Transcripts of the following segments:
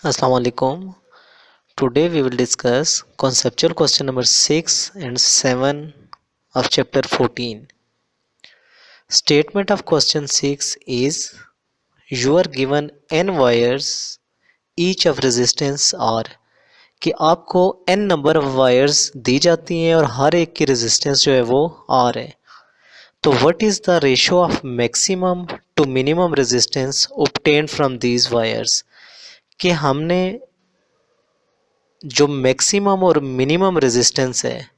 Assalamu alaikum. Today we will discuss conceptual question number 6 and 7 of chapter 14. Statement of question 6 is you are given n wires each of resistance R कि आपको n number of wires दी जाती हैं और हर एक की resistance जो है वो R है. तो what is the ratio of maximum to minimum resistance obtained from these wires कि हमने जो मैक्सिमम और मिनिमम रेजिस्टेंस है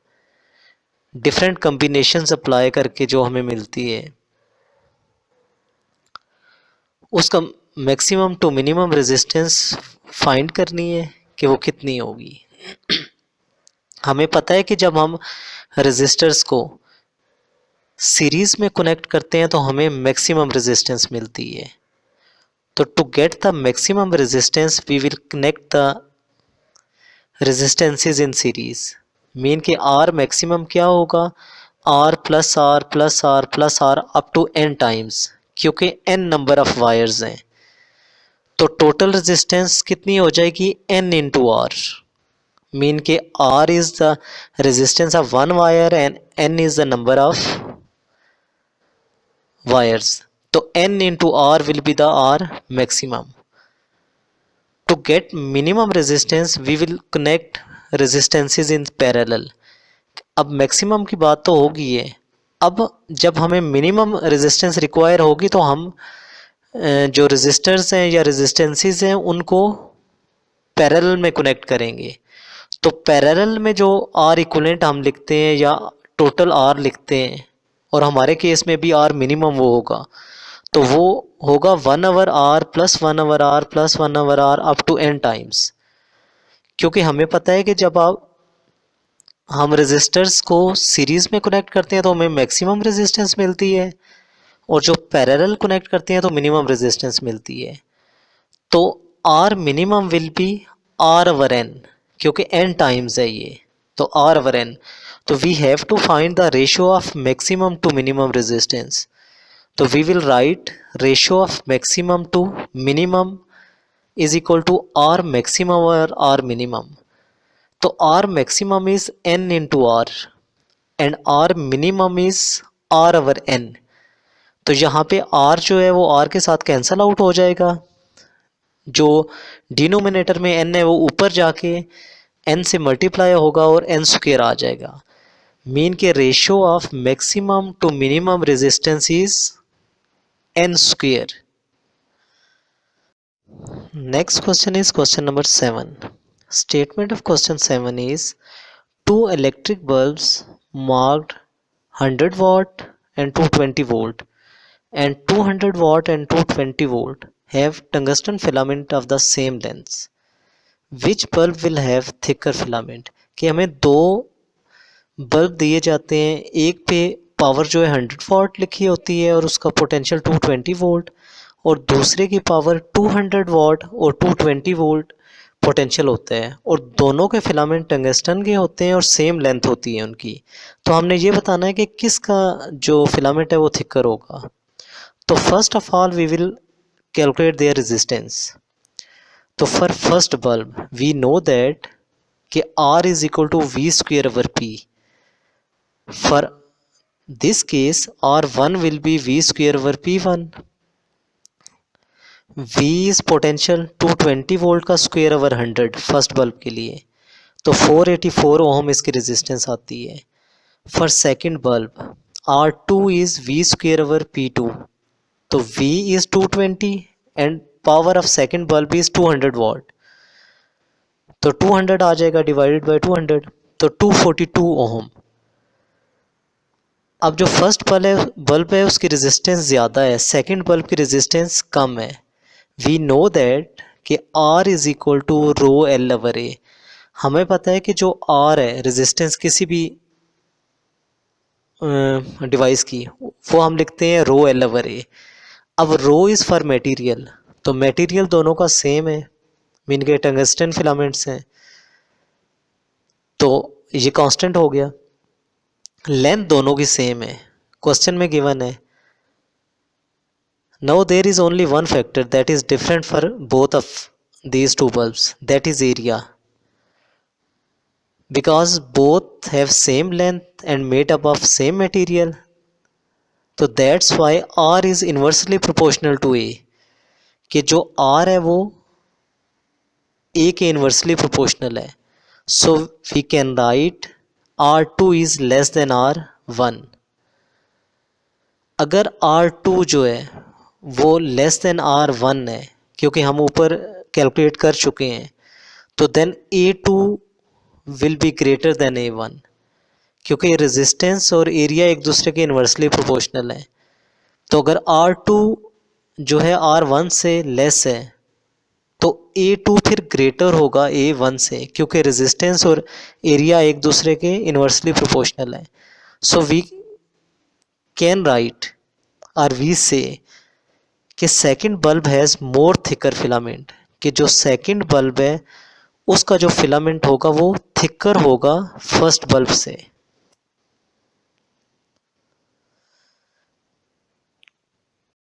डिफरेंट कम्बिनेशंस अप्लाई करके जो हमें मिलती है उसका maximum to minimum resistance find करनी है कि वो कितनी होगी. हमें पता है कि जब हम रेजिस्टर्स को सीरीज में कनेक्ट करते हैं तो हमें मैक्सिमम रेजिस्टेंस मिलती है. तो to get the maximum resistance we will connect the resistances in series. Mean कि आर मैक्सिमम क्या होगा, R plus R plus R plus R up to N times, क्योंकि एन नंबर ऑफ वायर्स हैं. तो total resistance कितनी हो जाएगी, N into R. Mean कि R is the resistance of one wire and N is the number of wires. तो N into R will be the R maximum. To get minimum resistance we will connect resistances in parallel. अब maximum की बात तो होगी है. अब जब हमें मिनिमम रेजिस्टेंस रिक्वायर होगी तो हम जो रेजिस्टर्स हैं या रेजिस्टेंसेस हैं उनको पैरेलल में कनेक्ट करेंगे. तो पैरेलल में जो आर इक्वलेंट हम लिखते हैं या टोटल आर लिखते हैं और हमारे केस में भी आर मिनिमम वो होगा, तो वो होगा 1/r plus 1/r plus 1/r up to n times. क्योंकि हमें पता है कि जब हम रेजिस्टर्स को सीरीज में कनेक्ट करते हैं तो हमें मैक्सिमम रेजिस्टेंस मिलती है और जो पैरेलल कनेक्ट करते हैं तो मिनिमम रेजिस्टेंस मिलती है. तो r minimum will be r/n, क्योंकि n टाइम्स है ये, तो r/n. तो we have to find the ratio of maximum to minimum resistance. तो we will write ratio of maximum to minimum is equal to R maximum और R minimum. तो R maximum is N into R and R minimum is R over N. तो यहाँ पे are जो है वो are के साथ कैंसल आउट हो जाएगा. जो डिनोमिनेटर में एन है वो ऊपर जाके एन से मल्टीप्लाई होगा और एन स्क्वायर आ जाएगा. मीन के ratio of maximum to minimum resistance is n square. Next question is question number 7. Statement of question 7 is two electric bulbs marked 100 watt and 220 volt and 200 watt and 220 volt have tungsten filament of the same length. Which bulb will have thicker filament? कि हमें दो bulb दिए जाते हैं, एक पे power जो है 100 वाट लिखी होती है और उसका पोटेंशियल 220 वोल्ट, और दूसरे की पावर 200 वाट और 220 वोल्ट पोटेंशियल होता है, और दोनों के फिलामेंट टंगस्टन के होते हैं और सेम लेंथ होती है उनकी. तो हमने ये बताना है कि किसका जो फिलामेंट है वो थिकर होगा. तो first of all we will calculate their resistance. तो for first bulb we know that कि R is equal to V square over P. For this case R1 will be V square over P1. V is potential 220 volt का square over 100 first bulb के लिए, तो 484 ओम इसकी resistance आती है. For second bulb R2 is V square over P2. तो V is 220 and power of second bulb is 200 वाट, तो 200 आ जाएगा डिवाइडेड बाय 200, तो 242 ओम. अब जो फर्स्ट बल्ब है उसकी रेजिस्टेंस ज़्यादा है, सेकंड बल्ब की रेजिस्टेंस कम है. वी नो दैट कि R is equal to rho L over A. हमें पता है कि जो R है रेजिस्टेंस किसी भी डिवाइस की, वो हम लिखते हैं रो एल ओवर ए. अब रो इज़ फॉर मटेरियल, तो मटेरियल दोनों का सेम है, मीन के टंगस्टन फिलामेंट्स हैं, तो ये कांस्टेंट हो गया. लेंथ दोनों की सेम है, क्वेश्चन में गिवन है. Now there is only one factor that is different for both of these two bulbs, that is area, because both have same length and made up of same material. तो that's why R is inversely proportional to A, कि जो R है वो A के inversely proportional है. So we can write R2 is less than R1. अगर R2 जो है वो लेस देन R1 है, क्योंकि हम ऊपर कैलकुलेट कर चुके हैं, तो then A2 will be greater than A1, क्योंकि रेजिस्टेंस और एरिया एक दूसरे के इन्वर्सली प्रोपोर्शनल है. तो अगर R2 जो है R1 से लेस है तो A2 फिर ग्रेटर होगा A1 से, क्योंकि रेजिस्टेंस और एरिया एक दूसरे के इन्वर्सली प्रोपोर्शनल है. सो वी कैन राइट और वी से कि second bulb has more thicker filament, कि जो सेकंड बल्ब है उसका जो फिलामेंट होगा वो थिकर होगा फर्स्ट बल्ब से.